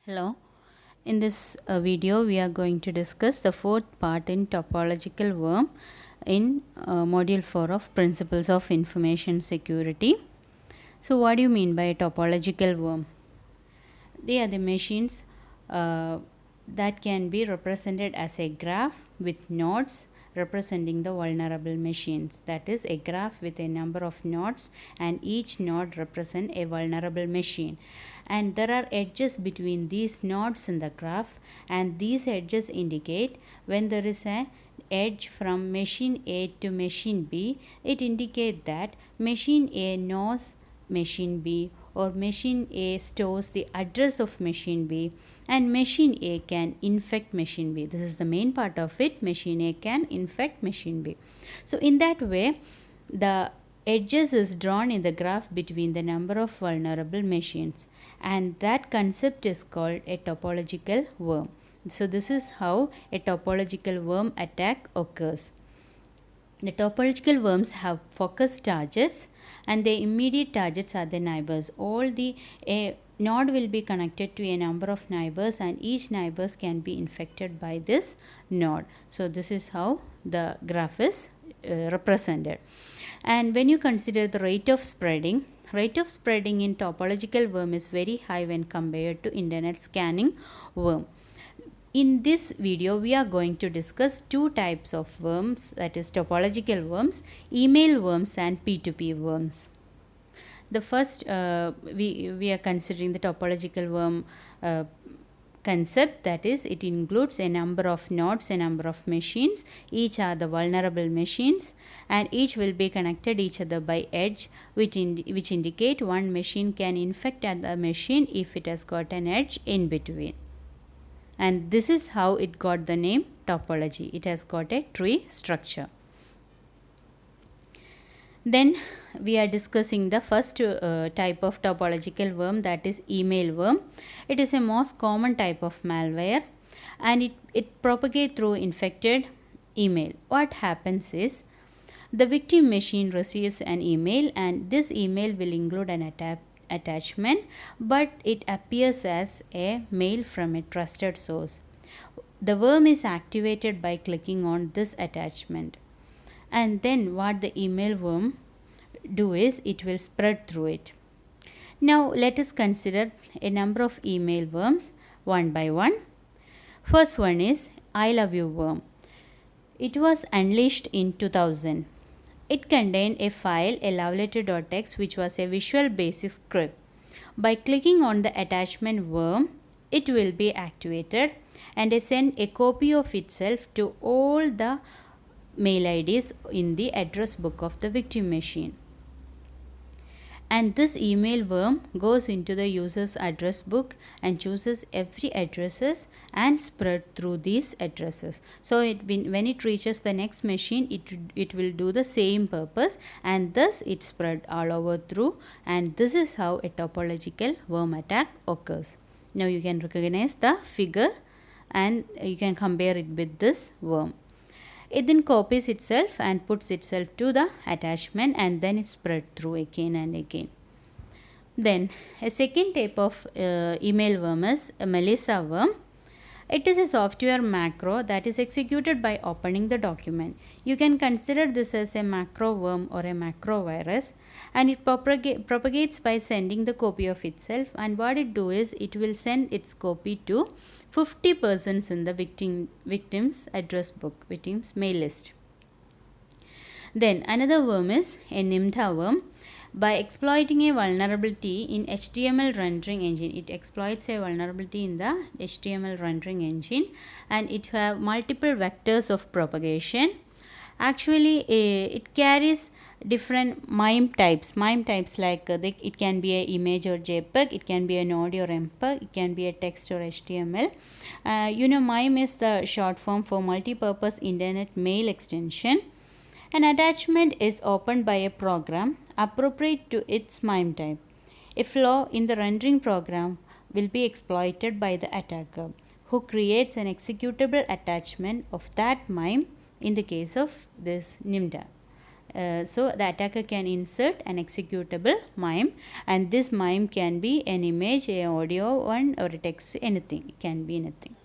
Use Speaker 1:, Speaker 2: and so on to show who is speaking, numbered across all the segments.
Speaker 1: Hello. In this video, we are going to discuss the fourth part in topological worm in module 4 of Principles of Information Security. So, what do you mean by a topological worm? They are the machines that can be represented as a graph with nodes representing the vulnerable machines. That is a graph with a number of nodes, and each node represent a vulnerable machine. And there are edges between these nodes in the graph, and these edges indicate when there is a edge from machine A to machine B, it indicates that machine A knows machine B, or machine A stores the address of machine B, and machine A can infect machine B. This is the main part of it. Machine A can infect machine B. So in that way, the edges is drawn in the graph between the number of vulnerable machines, and that concept is called a topological worm. So this is how a topological worm attack occurs. The topological worms have focused targets, and the immediate targets are the neighbors. A node will be connected to a number of neighbors, and each neighbors can be infected by this node. So this is how the graph is represented. And when you consider the rate of spreading in topological worm is very high when compared to internet scanning worm. In this video, we are going to discuss two types of worms, that is topological worms, email worms and P2P worms. The first, we are considering the topological worm concept, that is it includes a number of nodes, a number of machines. Each are the vulnerable machines, and each will be connected each other by edge, which indicate one machine can infect another machine if it has got an edge in between. And this is how it got the name topology. It has got a tree structure. Then we are discussing the first type of topological worm, that is email worm. It is a most common type of malware, and it propagates through infected email. What happens is the victim machine receives an email, and this email will include an attachment, but it appears as a mail from a trusted source. The worm is activated by clicking on this attachment, and then what the email worm do is it will spread through it. Now let us consider a number of email worms one by one. First one is I love you worm. It was unleashed in 2000. It contained a file, a loveletter.txt, which was a Visual Basic script. By clicking on the attachment worm, it will be activated, and they send a copy of itself to all the mail IDs in the address book of the victim machine. And this email worm goes into the user's address book and chooses every addresses and spread through these addresses. So when it reaches the next machine, it will do the same purpose, and thus it spread all over through, and this is how a topological worm attack occurs. Now you can recognize the figure, and you can compare it with this worm. It then copies itself and puts itself to the attachment, and then it spread through again and again. Then a second type of email worm is a Melissa worm. It is a software macro that is executed by opening the document. You can consider this as a macro worm or a macro virus, and it propagates by sending the copy of itself, and what it do is it will send its copy to 50 persons in the victim's address book, victim's mail list. Then another worm is a Nimda worm. By exploiting a vulnerability in HTML rendering engine, it exploits a vulnerability in the HTML rendering engine, and it have multiple vectors of propagation. Actually, it carries different MIME types like it can be an image or JPEG, it can be an audio or MPEG, it can be a text or HTML. MIME is the short form for multi-purpose internet mail extension. An attachment is opened by a program appropriate to its MIME type. A flaw in the rendering program will be exploited by the attacker, who creates an executable attachment of that MIME in the case of this Nimda. So the attacker can insert an executable MIME, and this MIME can be an image, an audio one, or a text, anything. It can be anything.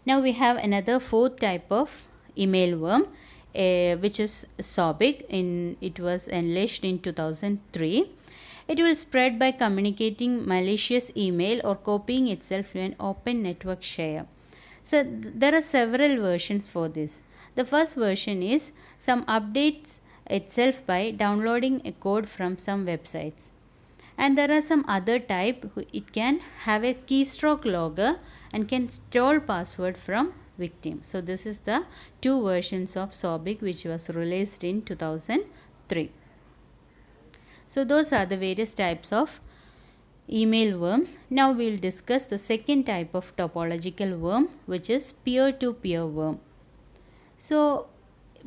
Speaker 1: Now we have another fourth type of email worm, which is SOBIC. It was unleashed in 2003. It will spread by communicating malicious email or copying itself to an open network share. So there are several versions for this. The first version is some updates itself by downloading a code from some websites. And there are some other type. It can have a keystroke logger and can store password from victim. So this is the two versions of SOBIC which was released in 2003. So those are the various types of email worms. Now we will discuss the second type of topological worm, which is peer-to-peer worm. So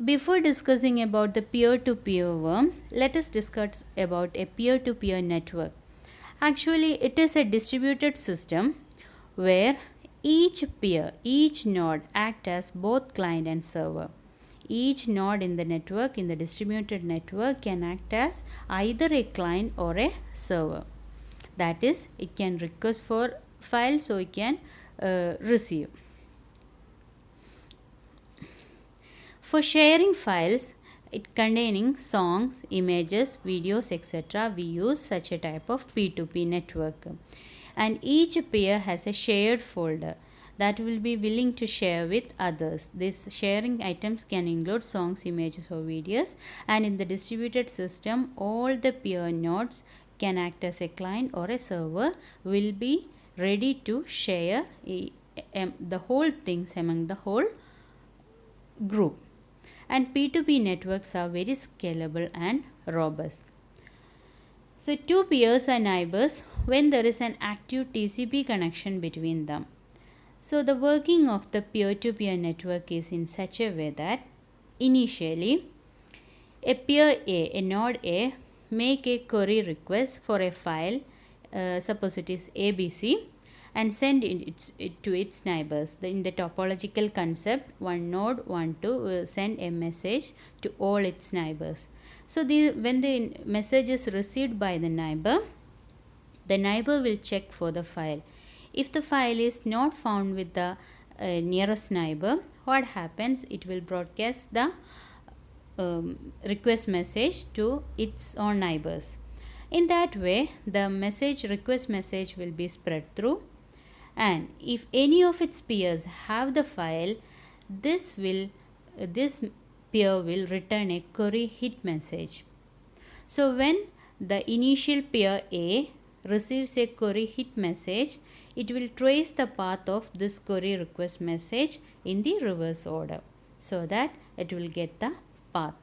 Speaker 1: before discussing about the peer-to-peer worms, let us discuss about a peer-to-peer network. Actually, it is a distributed system where each peer, each node act as both client and server. Each node in the network, in the distributed network, can act as either a client or a server. That is, it can request for files, so it can receive. For sharing files, it containing songs, images, videos, etc., we use such a type of P2P network. And each peer has a shared folder that will be willing to share with others. These sharing items can include songs, images, or videos. And in the distributed system, all the peer nodes can act as a client or a server, will be ready to share the whole things among the whole group. And P2P networks are very scalable and robust. So two peers are neighbors when there is an active TCP connection between them. So the working of the peer-to-peer network is in such a way that initially a peer A, a node A, make a query request for a file, suppose it is ABC, and send it to its neighbors. In the topological concept, one node want to send a message to all its neighbors. So when the message is received by the neighbor will check for the file. If the file is not found with the nearest neighbor, what happens? It will broadcast the request message to its own neighbors. In that way, the request message will be spread through, and if any of its peers have the file, this peer will return a query hit message. So when the initial peer A receives a query hit message, it will trace the path of this query request message in the reverse order, so that it will get the path.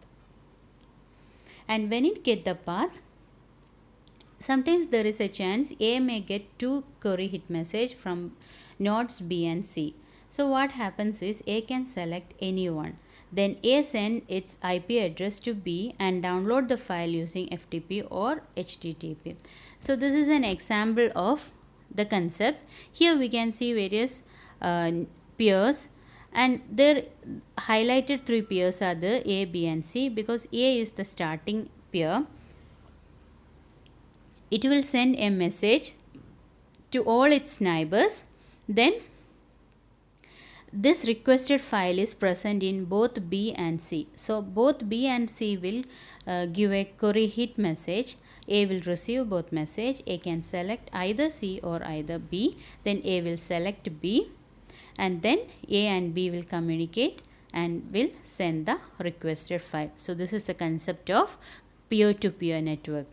Speaker 1: And when it get the path, sometimes there is a chance A may get two query hit message from nodes B and C. So what happens is A can select any one. Then A send its IP address to B and download the file using FTP or HTTP. So this is an example of the concept. Here we can see various peers, and their highlighted three peers are the A, B and C, because A is the starting peer. It will send a message to all its neighbors. Then this requested file is present in both B and C. So both B and C will give a query hit message. A will receive both message. A can select either C or either B. Then A will select B, and then A and B will communicate and will send the requested file. So this is the concept of peer-to-peer network.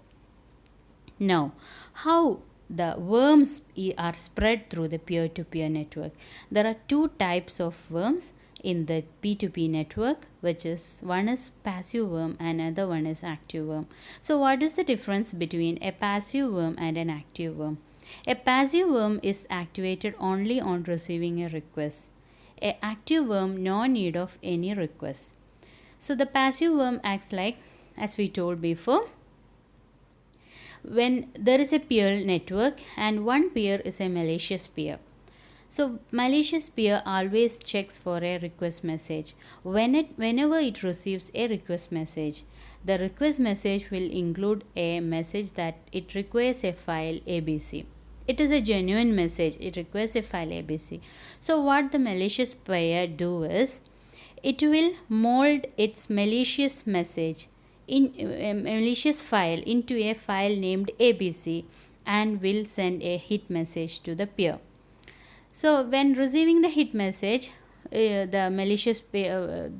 Speaker 1: Now, how the worms are spread through the peer-to-peer network? There are two types of worms in the P2P network, which is one is passive worm and another one is active worm. So what is the difference between a passive worm and an active worm? A passive worm is activated only on receiving a request. A active worm, no need of any request. So the passive worm acts like, as we told before, when there is a peer network and one peer is a malicious peer. So malicious peer always checks for a request message. Whenever it receives a request message, the request message will include a message that it requires a file ABC. It is a genuine message. It requires a file ABC. So what the malicious peer do is, it will mold its malicious message in a malicious file into a file named ABC and will send a hit message to the peer. So when receiving the hit message, the malicious peer,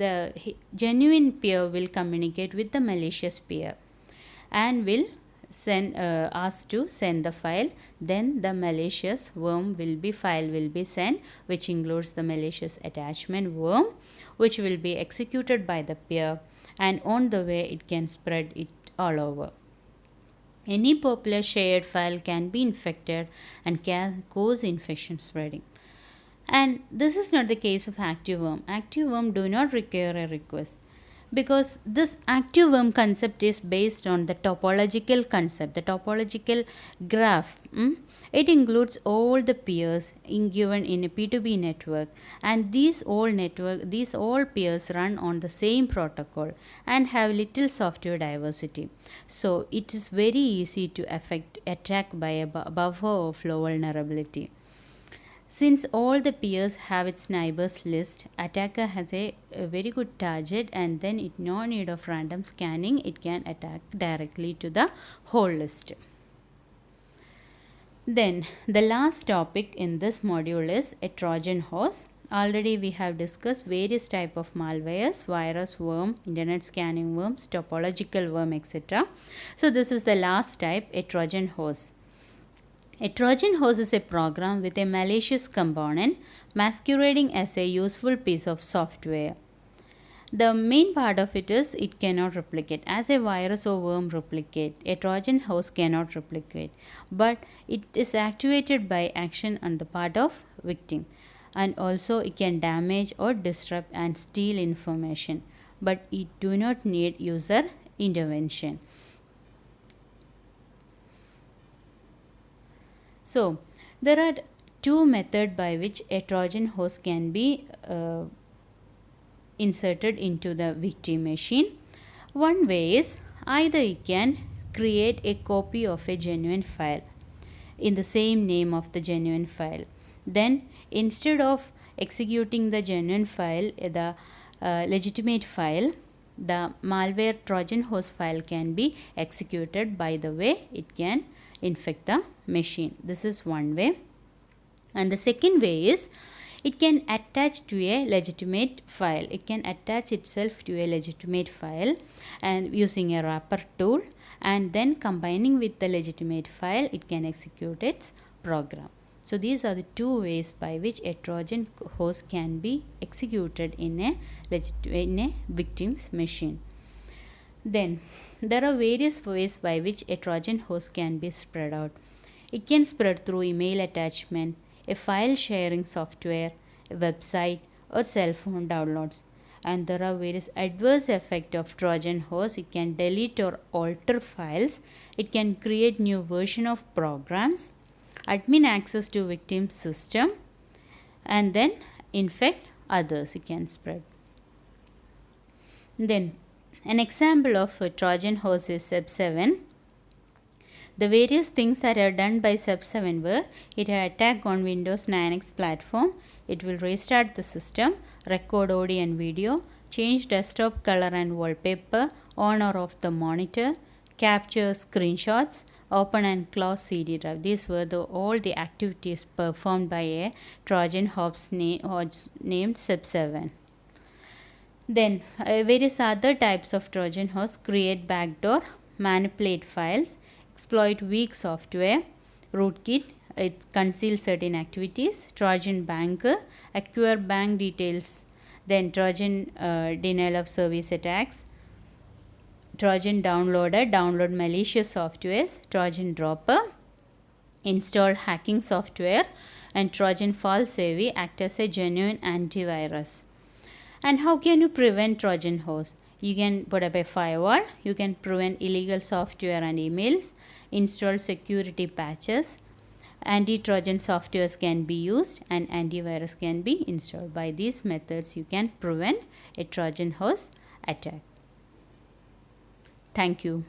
Speaker 1: genuine peer will communicate with the malicious peer and will send ask to send the file. Then the malicious worm file will be sent, which includes the malicious attachment worm, which will be executed by the peer, and on the way it can spread it all over. Any popular shared file can be infected and can cause infection spreading. And this is not the case of ActiveWorm. ActiveWorm do not require a request, because this ActiveWorm concept is based on the topological concept, the topological graph. It includes all the peers given in a P2P network, and these all peers run on the same protocol and have little software diversity. So it is very easy to attack by a buffer overflow vulnerability. Since all the peers have its neighbors list, attacker has a very good target, and then it no need of random scanning, it can attack directly to the whole list. Then the last topic in this module is a Trojan horse. Already we have discussed various type of malwares: virus, worm, internet scanning worms, topological worm, etc. So this is the last type, a Trojan horse. A Trojan horse is a program with a malicious component masquerading as a useful piece of software. The main part of it is it cannot replicate. As a virus or worm replicate, a Trojan horse cannot replicate, but it is activated by action on the part of victim, and also it can damage or disrupt and steal information, but it do not need user intervention. So there are two methods by which a Trojan horse can be inserted into the victim machine. One way is either it can create a copy of a genuine file in the same name of the genuine file. Then instead of executing the genuine file, the legitimate file, the malware Trojan horse file can be executed. By the way, it can infect the machine. This is one way. And the second way is it can attach to a legitimate file. It can attach itself to a legitimate file and using a wrapper tool, and then combining with the legitimate file, it can execute its program. So these are the two ways by which a Trojan horse can be executed in a victim's machine. Then there are various ways by which a Trojan horse can be spread out. It can spread through email attachment, a file sharing software, a website, or cell phone downloads. And there are various adverse effects of Trojan horse. It can delete or alter files. It can create new version of programs, admin access to victim system, and then infect others. It can spread. Then an example of a Trojan horse is Sub7. The various things that are done by Sub7 were: it had attack on Windows 9X platform, it will restart the system, record audio and video, change desktop color and wallpaper, on or off the monitor, capture screenshots, open and close CD drive. These were all the activities performed by a Trojan horse named Sub7. Then various other types of Trojan horse: create backdoor, manipulate files, exploit weak software, rootkit, it conceals certain activities, Trojan banker, acquire bank details, then Trojan denial of service attacks, Trojan downloader, download malicious softwares, Trojan dropper, install hacking software, and Trojan false AV act as a genuine antivirus. And how can you prevent Trojan horse? You can put up a firewall, you can prevent illegal software and emails, install security patches, Anti-Trojan softwares can be used and antivirus can be installed. By these methods, you can prevent a Trojan horse attack. Thank you.